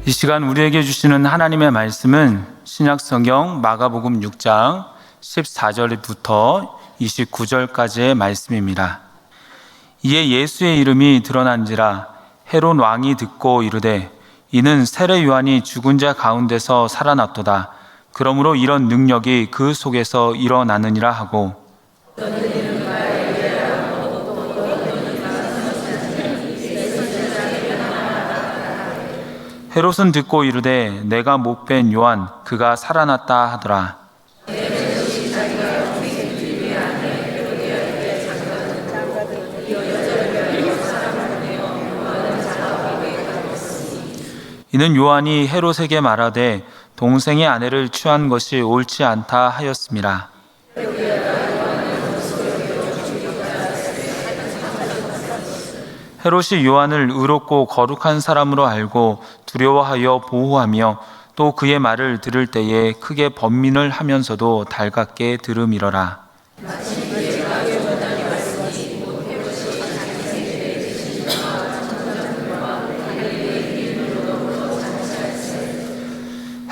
이 시간 우리에게 주시는 하나님의 말씀은 신약성경 마가복음 6장 14절부터 29절까지의 말씀입니다. 이에 예수의 이름이 드러난지라 헤롯 왕이 듣고 이르되 이는 세례 요한이 죽은 자 가운데서 살아났도다. 그러므로 이런 능력이 그 속에서 일어나느니라 하고, 헤롯은 듣고 이르되 내가 못 뵌 요한 그가 살아났다 하더라. 이는 요한이 헤롯에게 말하되 동생의 아내를 취한 것이 옳지 않다 하였음이라. 헤롯이 요한을 의롭고 거룩한 사람으로 알고 두려워하여 보호하며 또 그의 말을 들을 때에 크게 번민을 하면서도 달갑게 들음이러라.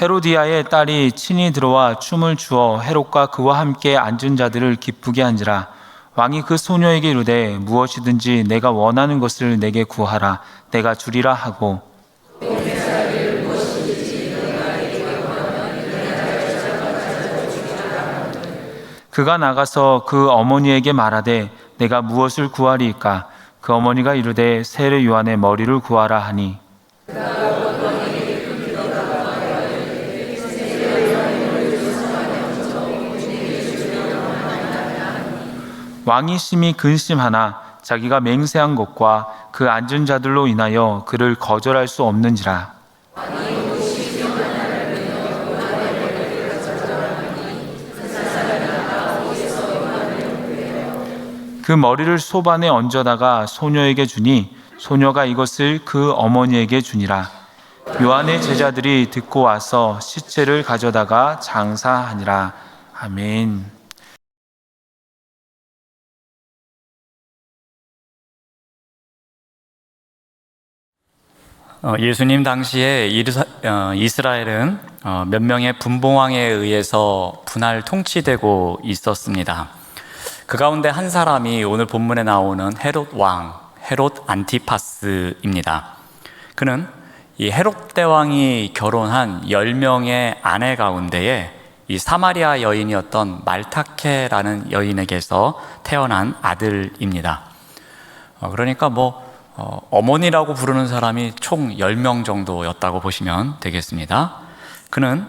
헤로디아의 딸이 친히 들어와 춤을 추어 헤롯과 그와 함께 앉은 자들을 기쁘게 한지라. 왕이 그 소녀에게 이르되 무엇이든지 내가 원하는 것을 내게 구하라. 내가 주리라 하고, 그가 나가서 그 어머니에게 말하되 내가 무엇을 구하리이까? 그 어머니가 이르되 세례 요한의 머리를 구하라 하니, 왕이 심히 근심하나 자기가 맹세한 것과 그 앉은 자들로 인하여 그를 거절할 수 없는지라. 그 머리를 소반에 얹어다가 소녀에게 주니 소녀가 이것을 그 어머니에게 주니라. 요한의 제자들이 듣고 와서 시체를 가져다가 장사하니라. 아멘. 예수님 당시에 이스라엘은 몇 명의 분봉왕에 의해서 분할 통치되고 있었습니다. 그 가운데 한 사람이 오늘 본문에 나오는 헤롯 왕, 헤롯 안티파스입니다. 그는 이 헤롯 대왕이 결혼한 10명의 아내 가운데에 이 사마리아 여인이었던 말타케라는 여인에게서 태어난 아들입니다. 그러니까 어머니라고 부르는 사람이 총 10명 정도였다고 보시면 되겠습니다. 그는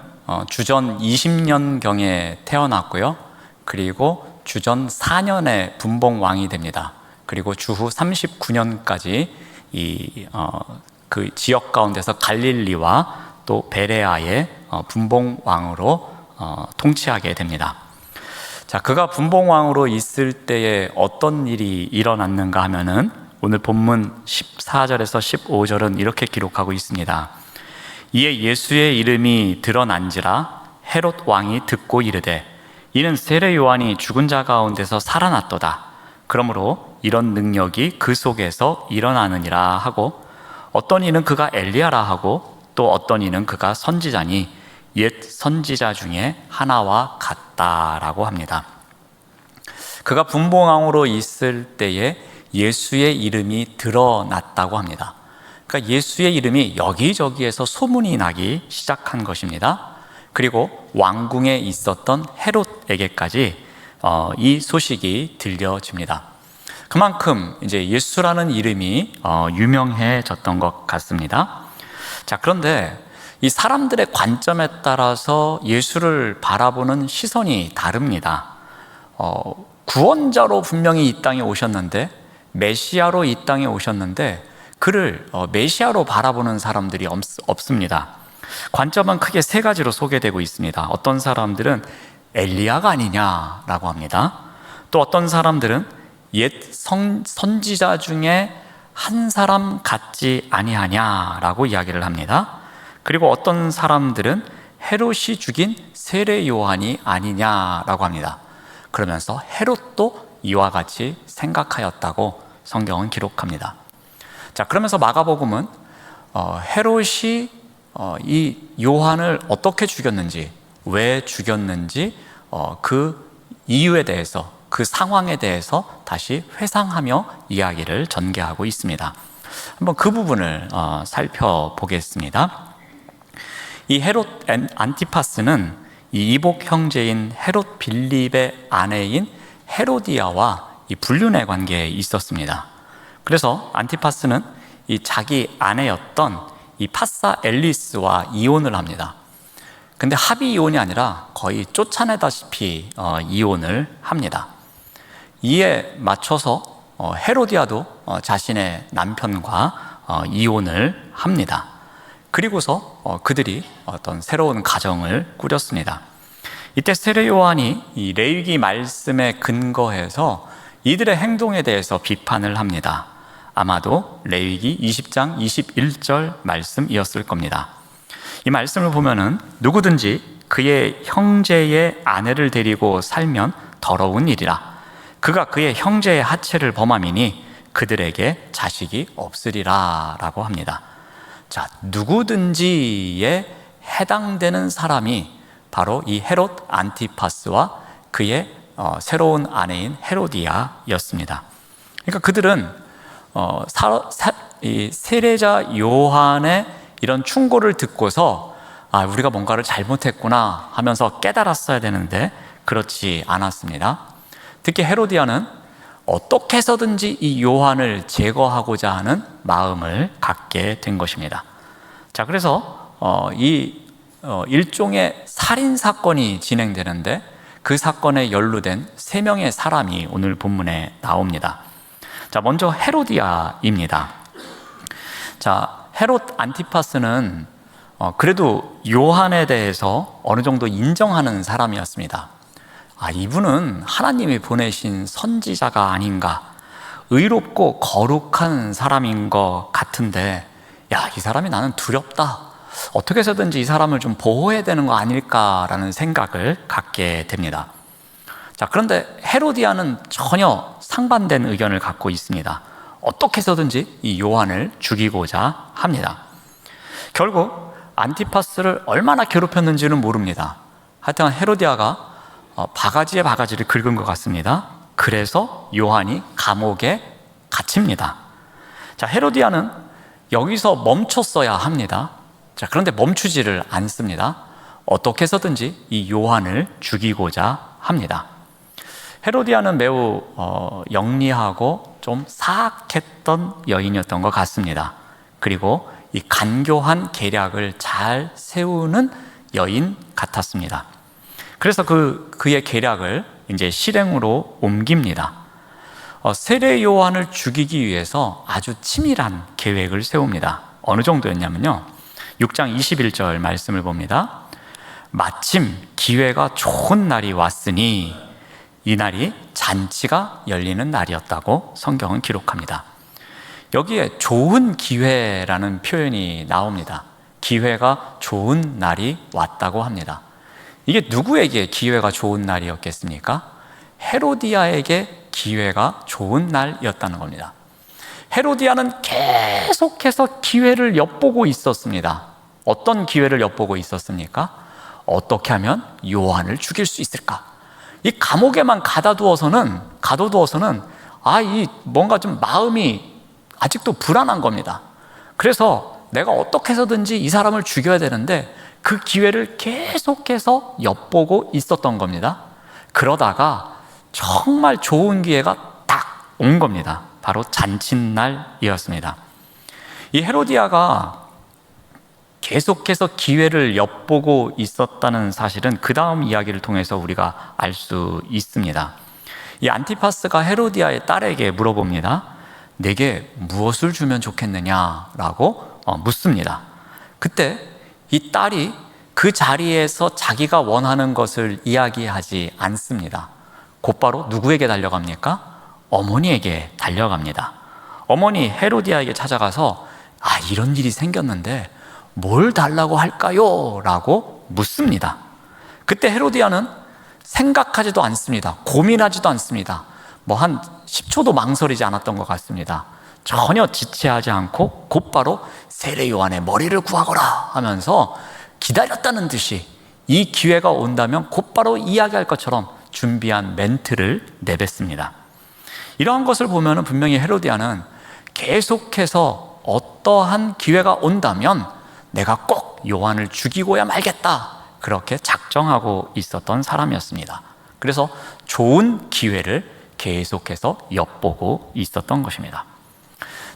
주전 20년경에 태어났고요. 그리고 주전 4년에 분봉왕이 됩니다. 그리고 주후 39년까지 그 지역 가운데서 갈릴리와 또 베레아의 분봉왕으로 통치하게 됩니다. 자, 그가 분봉왕으로 있을 때에 어떤 일이 일어났는가 하면은 오늘 본문 14절에서 15절은 이렇게 기록하고 있습니다. 이에 예수의 이름이 드러난지라 헤롯 왕이 듣고 이르되 이는 세례 요한이 죽은 자 가운데서 살아났도다. 그러므로 이런 능력이 그 속에서 일어나느니라 하고, 어떤 이는 그가 엘리야라 하고 또 어떤 이는 그가 선지자니 옛 선지자 중에 하나와 같다라고 합니다. 그가 분봉왕으로 있을 때에 예수의 이름이 드러났다고 합니다. 그러니까 예수의 이름이 여기저기에서 소문이 나기 시작한 것입니다. 그리고 왕궁에 있었던 헤롯에게까지 이 소식이 들려집니다. 그만큼 이제 예수라는 이름이 유명해졌던 것 같습니다. 자, 그런데 이 사람들의 관점에 따라서 예수를 바라보는 시선이 다릅니다. 구원자로 분명히 이 땅에 오셨는데, 메시아로 이 땅에 오셨는데 그를 메시아로 바라보는 사람들이 없습니다. 관점은 크게 세 가지로 소개되고 있습니다. 어떤 사람들은 엘리야가 아니냐라고 합니다. 또 어떤 사람들은 옛 선지자 중에 한 사람 같지 아니하냐라고 이야기를 합니다. 그리고 어떤 사람들은 헤롯이 죽인 세례 요한이 아니냐라고 합니다. 그러면서 헤롯도 이와 같이 생각하였다고 성경은 기록합니다. 자, 그러면서 마가복음은 헤롯이 이 요한을 어떻게 죽였는지, 왜 죽였는지 그 이유에 대해서, 그 상황에 대해서 다시 회상하며 이야기를 전개하고 있습니다. 한번 그 부분을 살펴보겠습니다. 이 헤롯 안티파스는 이 이복 형제인 헤롯 빌립의 아내인 헤로디아와 이 불륜의 관계에 있었습니다. 그래서 안티파스는 이 자기 아내였던 이 파사 앨리스와 이혼을 합니다. 근데 합의 이혼이 아니라 거의 쫓아내다시피 이혼을 합니다. 이에 맞춰서 헤로디아도 자신의 남편과 이혼을 합니다. 그리고서 그들이 어떤 새로운 가정을 꾸렸습니다. 이때 세례 요한이 이 레위기 말씀에 근거해서 이들의 행동에 대해서 비판을 합니다. 아마도 레위기 20장 21절 말씀이었을 겁니다. 이 말씀을 보면은 누구든지 그의 형제의 아내를 데리고 살면 더러운 일이라. 그가 그의 형제의 하체를 범함이니 그들에게 자식이 없으리라 라고 합니다. 자, 누구든지에 해당되는 사람이 바로 이 헤롯 안티파스와 그의 새로운 아내인 헤로디아였습니다. 그러니까 그들은 이 세례자 요한의 이런 충고를 듣고서 우리가 뭔가를 잘못했구나 하면서 깨달았어야 되는데 그렇지 않았습니다. 특히 헤로디아는 어떻게 해서든지 이 요한을 제거하고자 하는 마음을 갖게 된 것입니다. 자, 그래서 일종의 살인 사건이 진행되는데 그 사건에 연루된 3명의 사람이 오늘 본문에 나옵니다. 자, 먼저 헤로디아입니다. 자, 헤롯 안티파스는 그래도 요한에 대해서 어느 정도 인정하는 사람이었습니다. 이분은 하나님이 보내신 선지자가 아닌가, 의롭고 거룩한 사람인 것 같은데, 이 사람이 나는 두렵다. 어떻게 해서든지 이 사람을 좀 보호해야 되는 거 아닐까라는 생각을 갖게 됩니다. 자, 그런데 헤로디아는 전혀 상반된 의견을 갖고 있습니다. 어떻게 해서든지 이 요한을 죽이고자 합니다. 결국 안티파스를 얼마나 괴롭혔는지는 모릅니다. 하여튼 헤로디아가 바가지에 바가지를 긁은 것 같습니다. 그래서 요한이 감옥에 갇힙니다. 자, 헤로디아는 여기서 멈췄어야 합니다. 자, 그런데 멈추지를 않습니다. 어떻게 해서든지 이 요한을 죽이고자 합니다. 헤로디아는 매우 영리하고 좀 사악했던 여인이었던 것 같습니다. 그리고 이 간교한 계략을 잘 세우는 여인 같았습니다. 그래서 그의 계략을 이제 실행으로 옮깁니다. 세례 요한을 죽이기 위해서 아주 치밀한 계획을 세웁니다. 어느 정도였냐면요, 6장 21절 말씀을 봅니다. 마침 기회가 좋은 날이 왔으니 이 날이 잔치가 열리는 날이었다고 성경은 기록합니다. 여기에 좋은 기회라는 표현이 나옵니다. 기회가 좋은 날이 왔다고 합니다. 이게 누구에게 기회가 좋은 날이었겠습니까? 헤로디아에게 기회가 좋은 날이었다는 겁니다. 헤로디아는 계속해서 기회를 엿보고 있었습니다. 어떤 기회를 엿보고 있었습니까? 어떻게 하면 요한을 죽일 수 있을까? 이 감옥에만 가둬두어서는 이 뭔가 좀 마음이 아직도 불안한 겁니다. 그래서 내가 어떻게 해서든지 이 사람을 죽여야 되는데 그 기회를 계속해서 엿보고 있었던 겁니다. 그러다가 정말 좋은 기회가 딱 온 겁니다. 바로 잔칫날이었습니다. 이 헤로디아가 계속해서 기회를 엿보고 있었다는 사실은 그 다음 이야기를 통해서 우리가 알 수 있습니다. 이 안티파스가 헤로디아의 딸에게 물어봅니다. 내게 무엇을 주면 좋겠느냐라고 묻습니다. 그때 이 딸이 그 자리에서 자기가 원하는 것을 이야기하지 않습니다. 곧바로 누구에게 달려갑니까? 어머니에게 달려갑니다. 어머니 헤로디아에게 찾아가서 이런 일이 생겼는데 뭘 달라고 할까요? 라고 묻습니다. 그때 헤로디아는 생각하지도 않습니다. 고민하지도 않습니다. 한 10초도 망설이지 않았던 것 같습니다. 전혀 지체하지 않고 곧바로 세례 요한의 머리를 구하거라 하면서 기다렸다는 듯이 이 기회가 온다면 곧바로 이야기할 것처럼 준비한 멘트를 내뱉습니다. 이러한 것을 보면 분명히 헤로디아는 계속해서 어떠한 기회가 온다면 내가 꼭 요한을 죽이고야 말겠다, 그렇게 작정하고 있었던 사람이었습니다. 그래서 좋은 기회를 계속해서 엿보고 있었던 것입니다.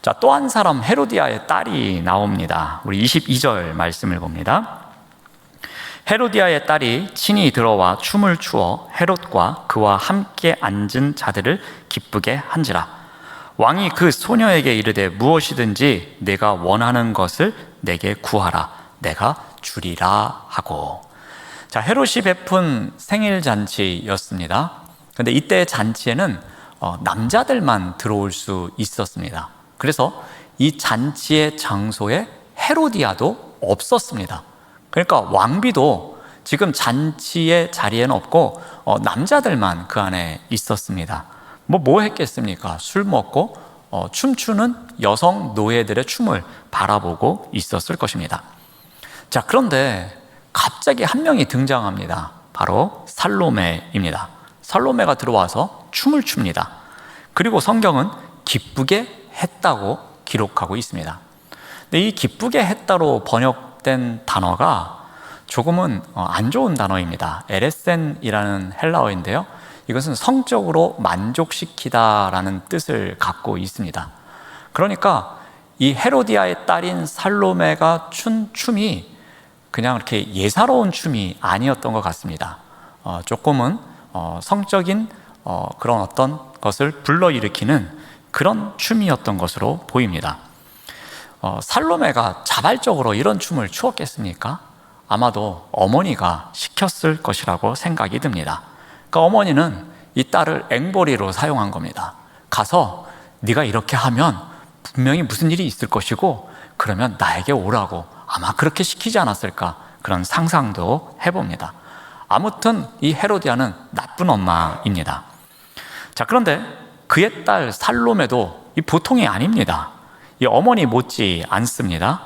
자, 또 한 사람 헤로디아의 딸이 나옵니다. 우리 22절 말씀을 봅니다. 헤로디아의 딸이 친히 들어와 춤을 추어 헤롯과 그와 함께 앉은 자들을 기쁘게 한지라. 왕이 그 소녀에게 이르되 무엇이든지 내가 원하는 것을 내게 구하라, 내가 주리라 하고. 자, 헤롯이 베푼 생일 잔치였습니다. 그런데 이때 잔치에는 남자들만 들어올 수 있었습니다. 그래서 이 잔치의 장소에 헤로디아도 없었습니다. 그러니까 왕비도 지금 잔치의 자리에는 없고 남자들만 그 안에 있었습니다. 뭐 했겠습니까? 술 먹고 춤추는 여성 노예들의 춤을 바라보고 있었을 것입니다. 자, 그런데 갑자기 한 명이 등장합니다. 바로 살로메입니다. 살로메가 들어와서 춤을 춥니다. 그리고 성경은 기쁘게 했다고 기록하고 있습니다. 근데 이 기쁘게 했다로 번역된 단어가 조금은 안 좋은 단어입니다. 에레센이라는 헬라어인데요, 이것은 성적으로 만족시키다라는 뜻을 갖고 있습니다. 그러니까 이 헤로디아의 딸인 살로메가 춘 춤이 그냥 이렇게 예사로운 춤이 아니었던 것 같습니다. 조금은 성적인 그런 어떤 것을 불러일으키는 그런 춤이었던 것으로 보입니다. 살로메가 자발적으로 이런 춤을 추었겠습니까? 아마도 어머니가 시켰을 것이라고 생각이 듭니다. 그러니까 어머니는 이 딸을 앵벌이로 사용한 겁니다. 가서 네가 이렇게 하면 분명히 무슨 일이 있을 것이고 그러면 나에게 오라고 아마 그렇게 시키지 않았을까, 그런 상상도 해봅니다. 아무튼 이 헤로디아는 나쁜 엄마입니다. 자, 그런데 그의 딸 살로메도 이 보통이 아닙니다. 이 어머니 못지 않습니다.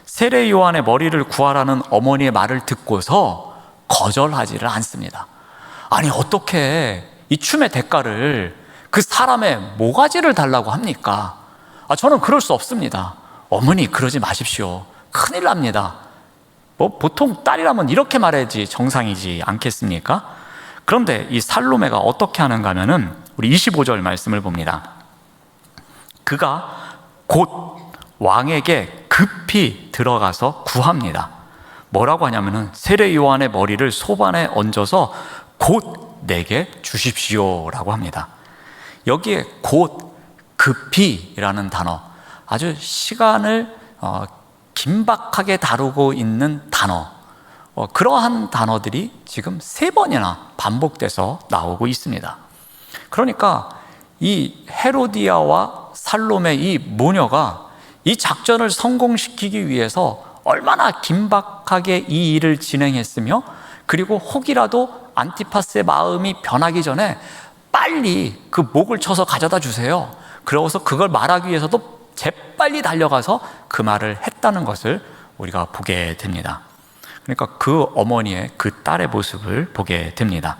세례 요한의 머리를 구하라는 어머니의 말을 듣고서 거절하지를 않습니다. 아니, 어떻게 이 춤의 대가를 그 사람의 모가지를 달라고 합니까? 저는 그럴 수 없습니다. 어머니, 그러지 마십시오. 큰일 납니다. 보통 딸이라면 이렇게 말해야지 정상이지 않겠습니까? 그런데 이 살로메가 어떻게 하는가 하면은 우리 25절 말씀을 봅니다. 그가 곧 왕에게 급히 들어가서 구합니다. 뭐라고 하냐면은 세례 요한의 머리를 소반에 얹어서 곧 내게 주십시오라고 합니다. 여기에 곧, 급히라는 단어, 아주 시간을 긴박하게 다루고 있는 단어, 그러한 단어들이 지금 3번이나 반복돼서 나오고 있습니다. 그러니까 이 헤로디아와 살로메 이 모녀가 이 작전을 성공시키기 위해서 얼마나 긴박하게 이 일을 진행했으며, 그리고 혹이라도 안티파스의 마음이 변하기 전에 빨리 그 목을 쳐서 가져다 주세요, 그러고서 그걸 말하기 위해서도 재빨리 달려가서 그 말을 했다는 것을 우리가 보게 됩니다. 그러니까 그 어머니의 그 딸의 모습을 보게 됩니다.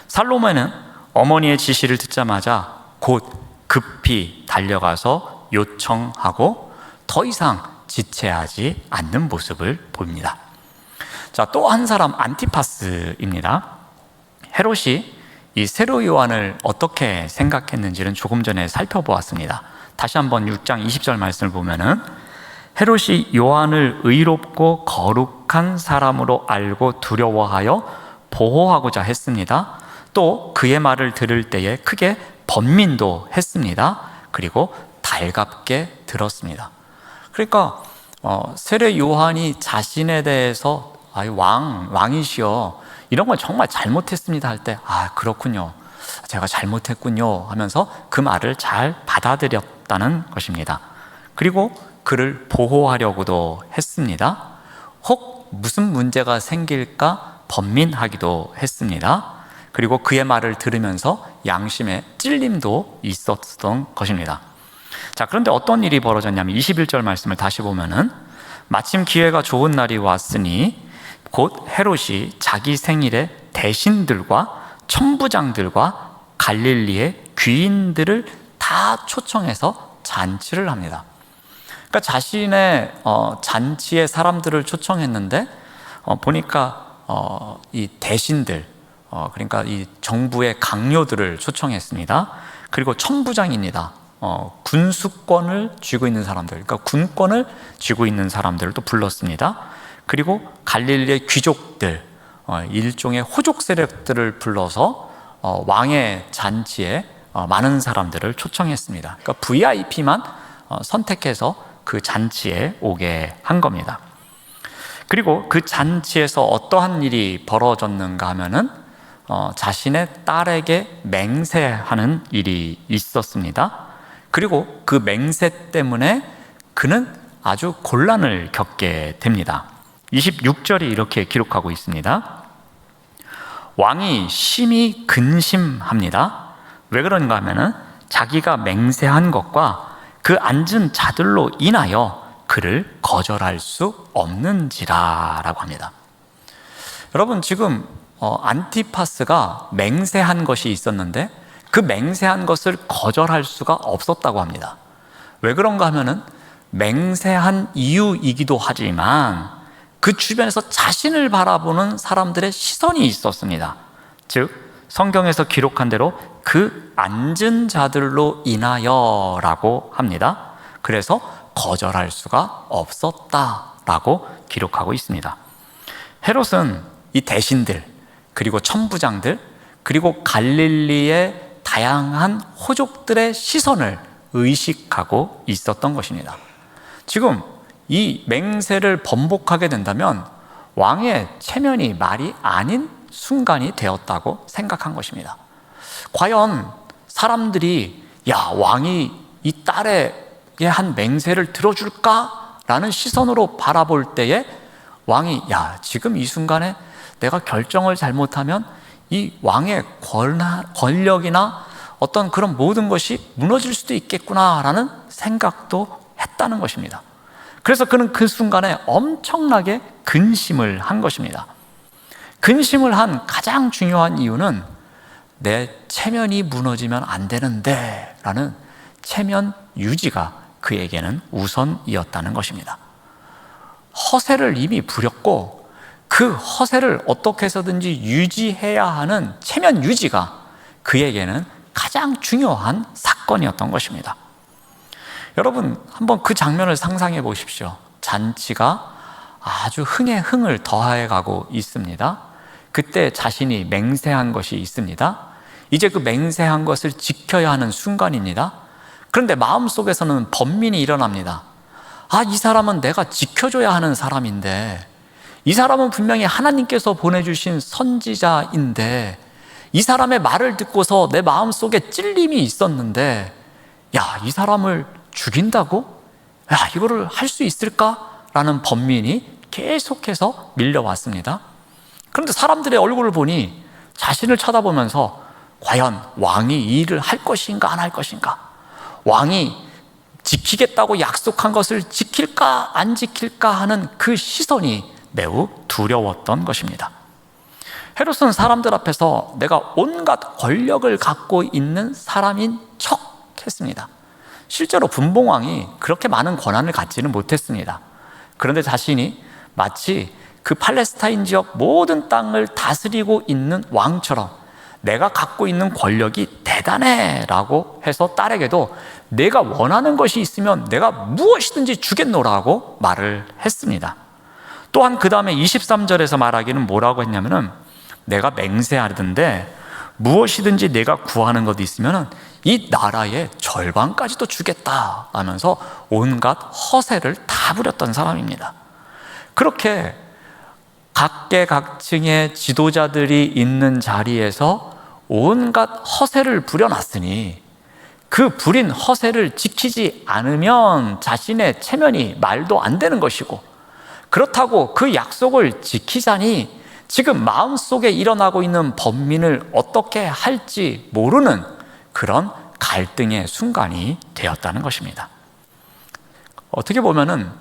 살로메는 어머니의 지시를 듣자마자 곧 급히 달려가서 요청하고 더 이상 지체하지 않는 모습을 보입니다. 자, 또 한 사람 안티파스입니다. 헤롯이 이 세례 요한을 어떻게 생각했는지는 조금 전에 살펴보았습니다. 다시 한번 6장 20절 말씀을 보면은 헤롯이 요한을 의롭고 거룩한 사람으로 알고 두려워하여 보호하고자 했습니다. 또 그의 말을 들을 때에 크게 번민도 했습니다. 그리고 달갑게 들었습니다. 그러니까 세례 요한이 자신에 대해서 왕이시여, 이런 걸 정말 잘못했습니다 할 때, 그렇군요, 제가 잘못했군요 하면서 그 말을 잘 받아들였다는 것입니다. 그리고 그를 보호하려고도 했습니다. 혹 무슨 문제가 생길까 번민하기도 했습니다. 그리고 그의 말을 들으면서 양심의 찔림도 있었던 것입니다. 자, 그런데 어떤 일이 벌어졌냐면 21절 말씀을 다시 보면은 마침 기회가 좋은 날이 왔으니 곧 헤롯이 자기 생일에 대신들과 천부장들과 갈릴리의 귀인들을 다 초청해서 잔치를 합니다. 그러니까 자신의 잔치에 사람들을 초청했는데 보니까 이 대신들, 그러니까 이 정부의 강요들을 초청했습니다. 그리고 천부장입니다. 군수권을 쥐고 있는 사람들, 그러니까 군권을 쥐고 있는 사람들을 또 불렀습니다. 그리고 갈릴리의 귀족들, 일종의 호족 세력들을 불러서 왕의 잔치에 많은 사람들을 초청했습니다. 그러니까 VIP만 선택해서 그 잔치에 오게 한 겁니다. 그리고 그 잔치에서 어떠한 일이 벌어졌는가 하면은 자신의 딸에게 맹세하는 일이 있었습니다. 그리고 그 맹세 때문에 그는 아주 곤란을 겪게 됩니다. 26절이 이렇게 기록하고 있습니다. 왕이 심히 근심합니다. 왜 그런가 하면은 자기가 맹세한 것과 그 앉은 자들로 인하여 그를 거절할 수 없는지라 라고 합니다. 여러분, 지금 안티파스가 맹세한 것이 있었는데 그 맹세한 것을 거절할 수가 없었다고 합니다. 왜 그런가 하면은 맹세한 이유이기도 하지만 그 주변에서 자신을 바라보는 사람들의 시선이 있었습니다. 즉 성경에서 기록한 대로 그 앉은 자들로 인하여 라고 합니다. 그래서 거절할 수가 없었다라고 기록하고 있습니다. 헤롯은 이 대신들, 그리고 천부장들, 그리고 갈릴리의 다양한 호족들의 시선을 의식하고 있었던 것입니다. 지금 이 맹세를 번복하게 된다면 왕의 체면이 말이 아닌 순간이 되었다고 생각한 것입니다. 과연 사람들이 왕이 이 딸에게 한 맹세를 들어줄까? 라는 시선으로 바라볼 때에 왕이 지금 이 순간에 내가 결정을 잘못하면 이 왕의 권력이나 어떤 그런 모든 것이 무너질 수도 있겠구나라는 생각도 했다는 것입니다. 그래서 그는 그 순간에 엄청나게 근심을 한 것입니다. 근심을 한 가장 중요한 이유는 내 체면이 무너지면 안 되는데 라는 체면 유지가 그에게는 우선이었다는 것입니다. 허세를 이미 부렸고 그 허세를 어떻게 해서든지 유지해야 하는 체면 유지가 그에게는 가장 중요한 사건이었던 것입니다. 여러분, 한번 그 장면을 상상해 보십시오. 잔치가 아주 흥에 흥을 더해 가고 있습니다. 그때 자신이 맹세한 것이 있습니다. 이제 그 맹세한 것을 지켜야 하는 순간입니다. 그런데 마음속에서는 번민이 일어납니다. 이 사람은 내가 지켜줘야 하는 사람인데, 이 사람은 분명히 하나님께서 보내주신 선지자인데, 이 사람의 말을 듣고서 내 마음속에 찔림이 있었는데, 이 사람을 죽인다고? 이거를 할 수 있을까? 라는 번민이 계속해서 밀려왔습니다. 그런데 사람들의 얼굴을 보니 자신을 쳐다보면서 과연 왕이 이 일을 할 것인가 안 할 것인가? 왕이 지키겠다고 약속한 것을 지킬까 안 지킬까 하는 그 시선이 매우 두려웠던 것입니다. 헤롯은 사람들 앞에서 내가 온갖 권력을 갖고 있는 사람인 척 했습니다. 실제로 분봉왕이 그렇게 많은 권한을 갖지는 못했습니다. 그런데 자신이 마치 그 팔레스타인 지역 모든 땅을 다스리고 있는 왕처럼 내가 갖고 있는 권력이 대단해 라고 해서 딸에게도 내가 원하는 것이 있으면 내가 무엇이든지 주겠노라고 말을 했습니다. 또한 그 다음에 23절에서 말하기는 뭐라고 했냐면은 내가 맹세하던데 무엇이든지 내가 구하는 것 있으면 이 나라의 절반까지도 주겠다 하면서 온갖 허세를 다 부렸던 사람입니다. 그렇게 각계각층의 지도자들이 있는 자리에서 온갖 허세를 부려놨으니 그 부린 허세를 지키지 않으면 자신의 체면이 말도 안 되는 것이고, 그렇다고 그 약속을 지키자니 지금 마음속에 일어나고 있는 번민을 어떻게 할지 모르는 그런 갈등의 순간이 되었다는 것입니다. 어떻게 보면은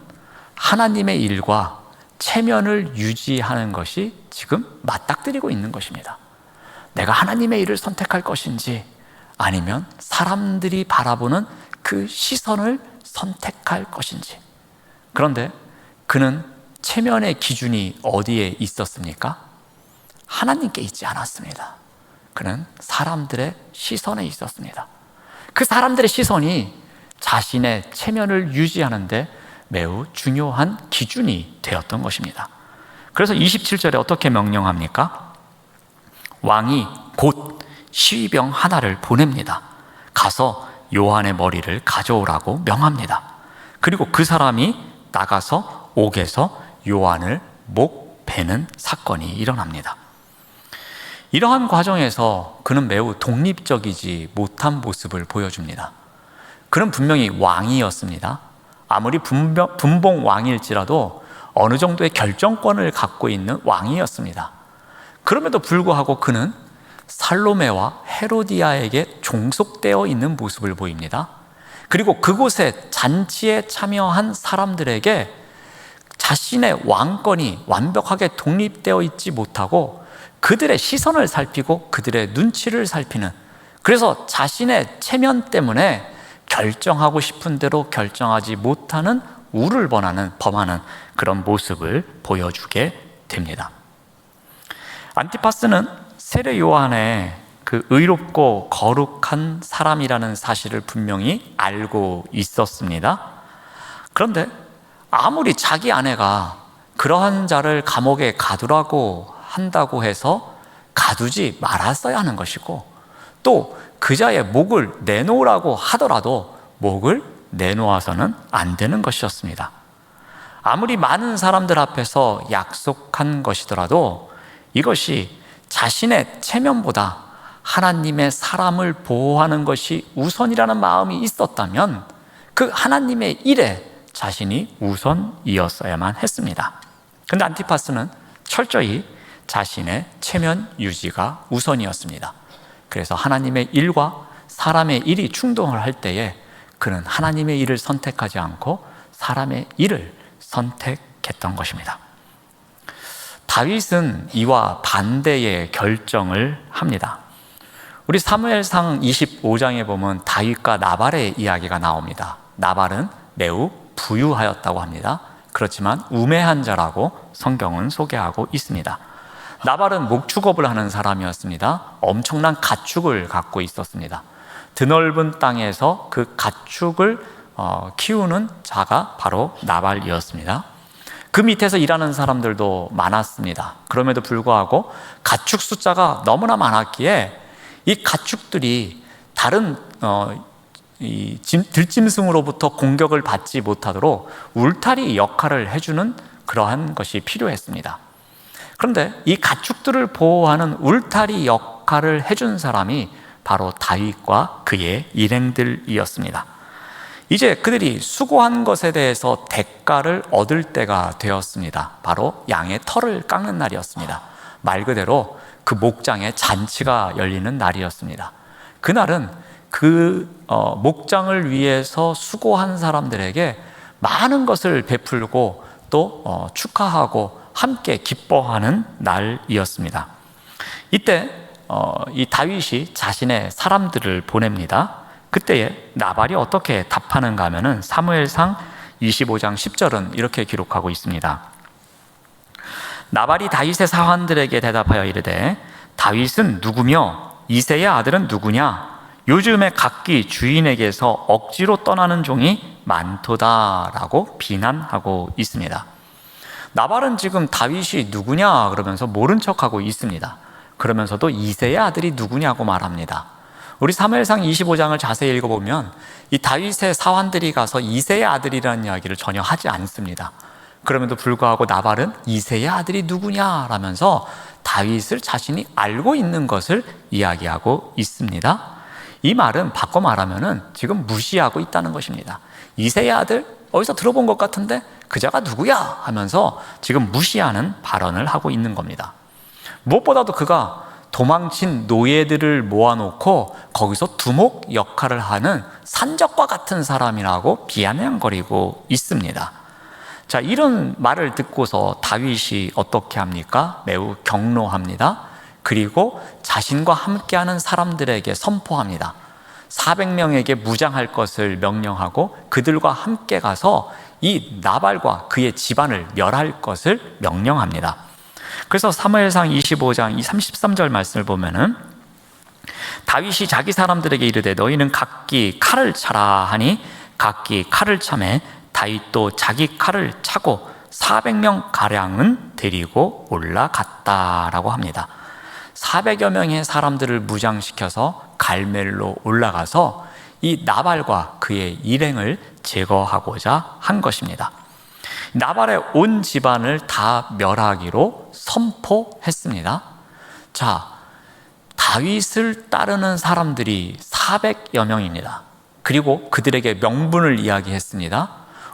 하나님의 일과 체면을 유지하는 것이 지금 맞닥뜨리고 있는 것입니다. 내가 하나님의 일을 선택할 것인지 아니면 사람들이 바라보는 그 시선을 선택할 것인지. 그런데 그는 체면의 기준이 어디에 있었습니까? 하나님께 있지 않았습니다. 그는 사람들의 시선에 있었습니다. 그 사람들의 시선이 자신의 체면을 유지하는데 매우 중요한 기준이 되었던 것입니다. 그래서 27절에 어떻게 명령합니까? 왕이 곧 시위병 하나를 보냅니다. 가서 요한의 머리를 가져오라고 명합니다. 그리고 그 사람이 나가서 옥에서 요한을 목 베는 사건이 일어납니다. 이러한 과정에서 그는 매우 독립적이지 못한 모습을 보여줍니다. 그는 분명히 왕이었습니다. 아무리 분봉 왕일지라도 어느 정도의 결정권을 갖고 있는 왕이었습니다. 그럼에도 불구하고 그는 살로메와 헤로디아에게 종속되어 있는 모습을 보입니다. 그리고 그곳에 잔치에 참여한 사람들에게 자신의 왕권이 완벽하게 독립되어 있지 못하고 그들의 시선을 살피고 그들의 눈치를 살피는, 그래서 자신의 체면 때문에 결정하고 싶은 대로 결정하지 못하는 우를 범하는 그런 모습을 보여주게 됩니다. 안티파스는 세례 요한의 그 의롭고 거룩한 사람이라는 사실을 분명히 알고 있었습니다. 그런데 아무리 자기 아내가 그러한 자를 감옥에 가두라고 한다고 해서 가두지 말았어야 하는 것이고, 또 그자의 목을 내놓으라고 하더라도 목을 내놓아서는 안 되는 것이었습니다. 아무리 많은 사람들 앞에서 약속한 것이더라도 이것이 자신의 체면보다 하나님의 사람을 보호하는 것이 우선이라는 마음이 있었다면 그 하나님의 일에 자신이 우선이었어야만 했습니다. 그런데 안티파스는 철저히 자신의 체면 유지가 우선이었습니다. 그래서 하나님의 일과 사람의 일이 충돌을 할 때에 그는 하나님의 일을 선택하지 않고 사람의 일을 선택했던 것입니다. 다윗은 이와 반대의 결정을 합니다. 우리 사무엘상 25장에 보면 다윗과 나발의 이야기가 나옵니다. 나발은 매우 부유하였다고 합니다. 그렇지만 우매한 자라고 성경은 소개하고 있습니다. 나발은 목축업을 하는 사람이었습니다. 엄청난 가축을 갖고 있었습니다. 드넓은 땅에서 그 가축을 키우는 자가 바로 나발이었습니다. 그 밑에서 일하는 사람들도 많았습니다. 그럼에도 불구하고 가축 숫자가 너무나 많았기에 이 가축들이 다른 들짐승으로부터 공격을 받지 못하도록 울타리 역할을 해주는 그러한 것이 필요했습니다. 그런데 이 가축들을 보호하는 울타리 역할을 해준 사람이 바로 다윗과 그의 일행들이었습니다. 이제 그들이 수고한 것에 대해서 대가를 얻을 때가 되었습니다. 바로 양의 털을 깎는 날이었습니다. 말 그대로 그 목장에 잔치가 열리는 날이었습니다. 그날은 그 목장을 위해서 수고한 사람들에게 많은 것을 베풀고 또 축하하고 함께 기뻐하는 날이었습니다. 이때 이 다윗이 자신의 사람들을 보냅니다. 그때에 나발이 어떻게 답하는가 하면은 사무엘상 25장 10절은 이렇게 기록하고 있습니다. 나발이 다윗의 사환들에게 대답하여 이르되 다윗은 누구며 이새의 아들은 누구냐? 요즘에 각기 주인에게서 억지로 떠나는 종이 많도다라고 비난하고 있습니다. 나발은 지금 다윗이 누구냐 그러면서 모른 척하고 있습니다. 그러면서도 이새의 아들이 누구냐고 말합니다. 우리 사무엘상 25장을 자세히 읽어보면 이 다윗의 사환들이 가서 이새의 아들이라는 이야기를 전혀 하지 않습니다. 그럼에도 불구하고 나발은 이새의 아들이 누구냐라면서 다윗을 자신이 알고 있는 것을 이야기하고 있습니다. 이 말은 바꿔 말하면은 지금 무시하고 있다는 것입니다. 이새의 아들? 어디서 들어본 것 같은데 그자가 누구야? 하면서 지금 무시하는 발언을 하고 있는 겁니다. 무엇보다도 그가 도망친 노예들을 모아놓고 거기서 두목 역할을 하는 산적과 같은 사람이라고 비아냥거리고 있습니다. 자, 이런 말을 듣고서 다윗이 어떻게 합니까? 매우 격노합니다. 그리고 자신과 함께하는 사람들에게 선포합니다. 400명에게 무장할 것을 명령하고 그들과 함께 가서 이 나발과 그의 집안을 멸할 것을 명령합니다. 그래서 사무엘상 25장 이 33절 말씀을 보면은 다윗이 자기 사람들에게 이르되 너희는 각기 칼을 차라 하니 각기 칼을 차매 다윗도 자기 칼을 차고 400명 가량은 데리고 올라갔다라고 합니다. 400여 명의 사람들을 무장시켜서 갈멜로 올라가서 이 나발과 그의 일행을 제거하고자 한 것입니다. 나발의 온 집안을 다 멸하기로 선포했습니다. 자, 다윗을 따르는 사람들이 400여 명입니다. 그리고 그들에게 명분을 이야기했습니다.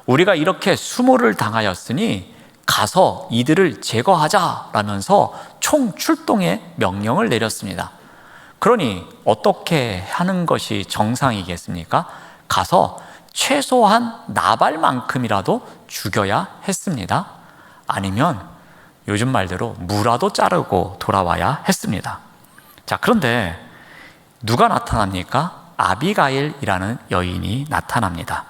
우리가 이렇게 수모를 당하였으니 가서 이들을 제거하자라면서 총출동의 명령을 내렸습니다. 그러니 어떻게 하는 것이 정상이겠습니까? 가서 최소한 나발만큼이라도 죽여야 했습니다. 아니면 요즘 말대로 무라도 자르고 돌아와야 했습니다. 자, 그런데 누가 나타납니까? 아비가일이라는 여인이 나타납니다.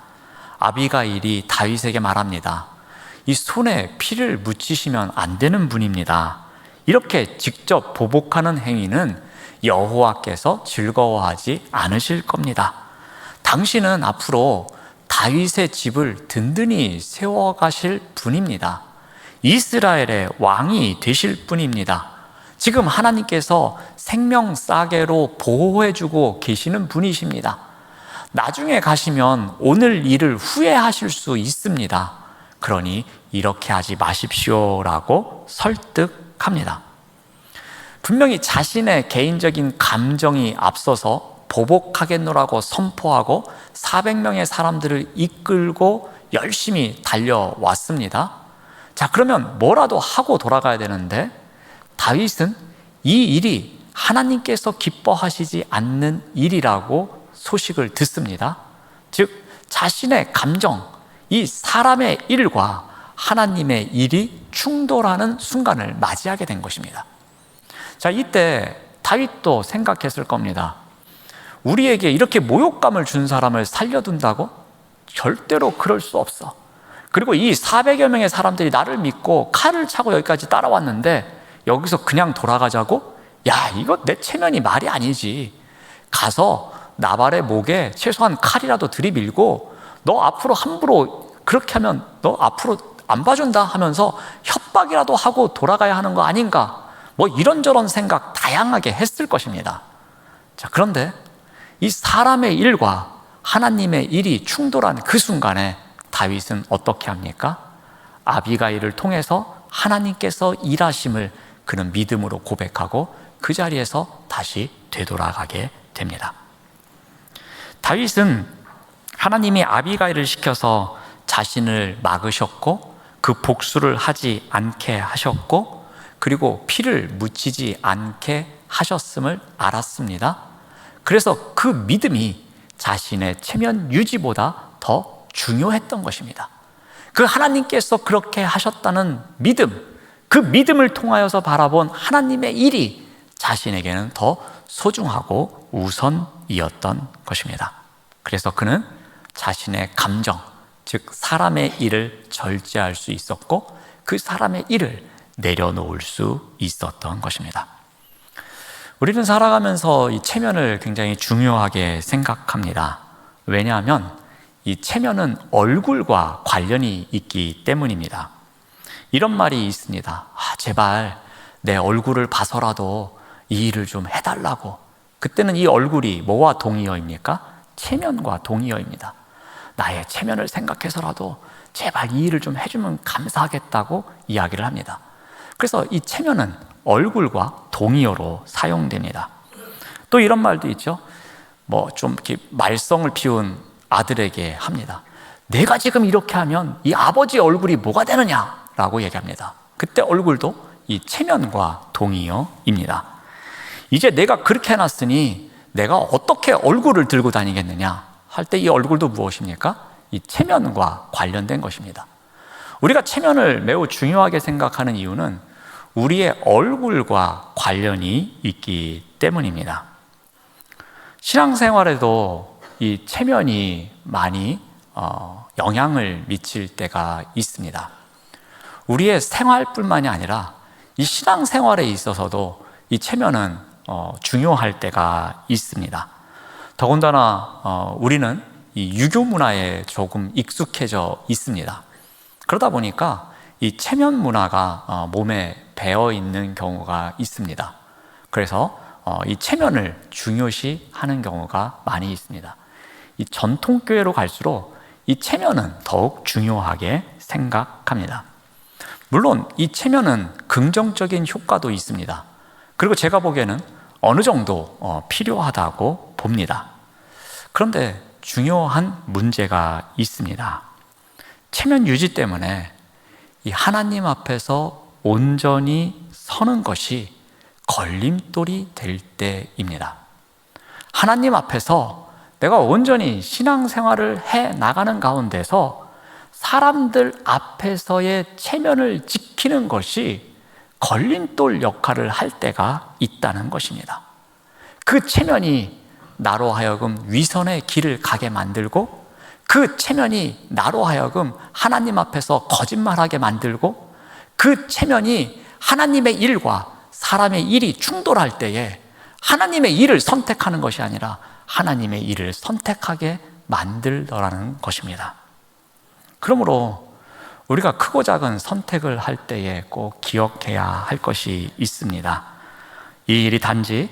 아비가일이 다윗에게 말합니다. 이 손에 피를 묻히시면 안 되는 분입니다. 이렇게 직접 보복하는 행위는 여호와께서 즐거워하지 않으실 겁니다. 당신은 앞으로 다윗의 집을 든든히 세워가실 분입니다. 이스라엘의 왕이 되실 분입니다. 지금 하나님께서 생명싸개로 보호해주고 계시는 분이십니다. 나중에 가시면 오늘 일을 후회하실 수 있습니다. 그러니 이렇게 하지 마십시오라고 설득합니다. 분명히 자신의 개인적인 감정이 앞서서 보복하겠노라고 선포하고 400명의 사람들을 이끌고 열심히 달려왔습니다. 자, 그러면 뭐라도 하고 돌아가야 되는데 다윗은 이 일이 하나님께서 기뻐하시지 않는 일이라고 소식을 듣습니다. 즉 자신의 감정, 이 사람의 일과 하나님의 일이 충돌하는 순간을 맞이하게 된 것입니다. 자, 이때 다윗도 생각했을 겁니다. 우리에게 이렇게 모욕감을 준 사람을 살려둔다고? 절대로 그럴 수 없어. 그리고 이 400여 명의 사람들이 나를 믿고 칼을 차고 여기까지 따라왔는데 여기서 그냥 돌아가자고? 야, 이거 내 체면이 말이 아니지. 가서 나발의 목에 최소한 칼이라도 들이밀고 너 앞으로 함부로 그렇게 하면 너 앞으로 안 봐준다 하면서 협박이라도 하고 돌아가야 하는 거 아닌가? 뭐 이런저런 생각 다양하게 했을 것입니다. 자, 그런데 이 사람의 일과 하나님의 일이 충돌한 그 순간에 다윗은 어떻게 합니까? 아비가일을 통해서 하나님께서 일하심을 그는 믿음으로 고백하고 그 자리에서 다시 되돌아가게 됩니다. 다윗은 하나님이 아비가일을 시켜서 자신을 막으셨고 그 복수를 하지 않게 하셨고 그리고 피를 묻히지 않게 하셨음을 알았습니다. 그래서 그 믿음이 자신의 체면 유지보다 더 중요했던 것입니다. 그 하나님께서 그렇게 하셨다는 믿음, 그 믿음을 통하여서 바라본 하나님의 일이 자신에게는 더 소중하고 우선이었던 것입니다. 그래서 그는 자신의 감정, 즉 사람의 일을 절제할 수 있었고 그 사람의 일을 내려놓을 수 있었던 것입니다. 우리는 살아가면서 이 체면을 굉장히 중요하게 생각합니다. 왜냐하면 이 체면은 얼굴과 관련이 있기 때문입니다. 이런 말이 있습니다. 제발 내 얼굴을 봐서라도 이 일을 좀 해달라고. 그때는 이 얼굴이 뭐와 동의어입니까? 체면과 동의어입니다. 나의 체면을 생각해서라도 제발 이 일을 좀 해주면 감사하겠다고 이야기를 합니다. 그래서 이 체면은 얼굴과 동의어로 사용됩니다. 또 이런 말도 있죠. 뭐 좀 이렇게 말썽을 피운 아들에게 합니다. 내가 지금 이렇게 하면 이 아버지 얼굴이 뭐가 되느냐라고 얘기합니다. 그때 얼굴도 이 체면과 동의어입니다. 이제 내가 그렇게 해놨으니 내가 어떻게 얼굴을 들고 다니겠느냐 할 때 이 얼굴도 무엇입니까? 이 체면과 관련된 것입니다. 우리가 체면을 매우 중요하게 생각하는 이유는 우리의 얼굴과 관련이 있기 때문입니다. 신앙생활에도 이 체면이 많이 영향을 미칠 때가 있습니다. 우리의 생활뿐만이 아니라 이 신앙생활에 있어서도 이 체면은 중요할 때가 있습니다. 더군다나 우리는 이 유교 문화에 조금 익숙해져 있습니다. 그러다 보니까 이 체면 문화가 몸에 배어 있는 경우가 있습니다. 그래서 이 체면을 중요시하는 경우가 많이 있습니다. 이 전통교회로 갈수록 이 체면은 더욱 중요하게 생각합니다. 물론 이 체면은 긍정적인 효과도 있습니다. 그리고 제가 보기에는 어느 정도 필요하다고 봅니다. 그런데 중요한 문제가 있습니다. 체면 유지 때문에 이 하나님 앞에서 온전히 서는 것이 걸림돌이 될 때입니다. 하나님 앞에서 내가 온전히 신앙생활을 해 나가는 가운데서 사람들 앞에서의 체면을 지키는 것이 걸림돌 역할을 할 때가 있다는 것입니다. 그 체면이 나로 하여금 위선의 길을 가게 만들고, 그 체면이 나로 하여금 하나님 앞에서 거짓말하게 만들고, 그 체면이 하나님의 일과 사람의 일이 충돌할 때에 하나님의 일을 선택하는 것이 아니라 하나님의 일을 선택하게 만들더라는 것입니다. 그러므로 우리가 크고 작은 선택을 할 때에 꼭 기억해야 할 것이 있습니다. 이 일이 단지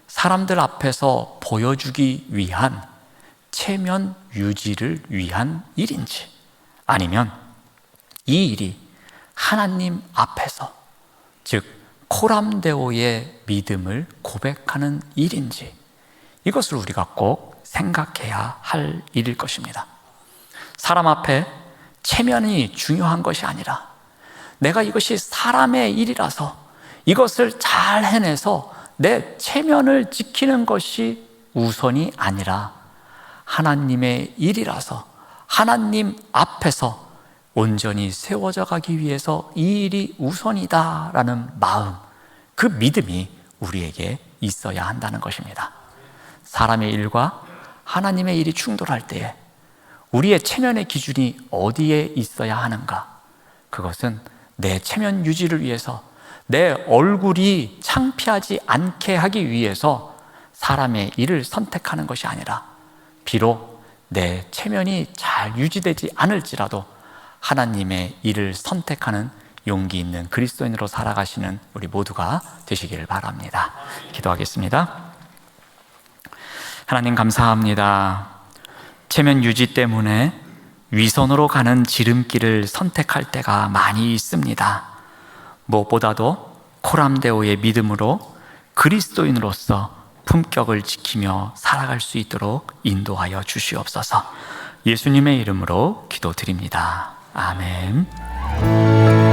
사람들 앞에서 보여주기 위한 체면 유지를 위한 일인지, 아니면 이 일이 하나님 앞에서, 즉 코람데오의 믿음을 고백하는 일인지, 이것을 우리가 꼭 생각해야 할 일일 것입니다. 사람 앞에 체면이 중요한 것이 아니라 내가 이것이 사람의 일이라서 이것을 잘 해내서 내 체면을 지키는 것이 우선이 아니라 하나님의 일이라서 하나님 앞에서 온전히 세워져 가기 위해서 이 일이 우선이다라는 마음, 그 믿음이 우리에게 있어야 한다는 것입니다. 사람의 일과 하나님의 일이 충돌할 때에 우리의 체면의 기준이 어디에 있어야 하는가? 그것은 내 체면 유지를 위해서, 내 얼굴이 창피하지 않게 하기 위해서 사람의 일을 선택하는 것이 아니라, 비록 내 체면이 잘 유지되지 않을지라도 하나님의 일을 선택하는 용기 있는 그리스도인으로 살아가시는 우리 모두가 되시길 바랍니다. 기도하겠습니다. 하나님 감사합니다. 체면 유지 때문에 위선으로 가는 지름길을 선택할 때가 많이 있습니다. 무엇보다도 코람데오의 믿음으로 그리스도인으로서 품격을 지키며 살아갈 수 있도록 인도하여 주시옵소서. 예수님의 이름으로 기도드립니다. 아멘.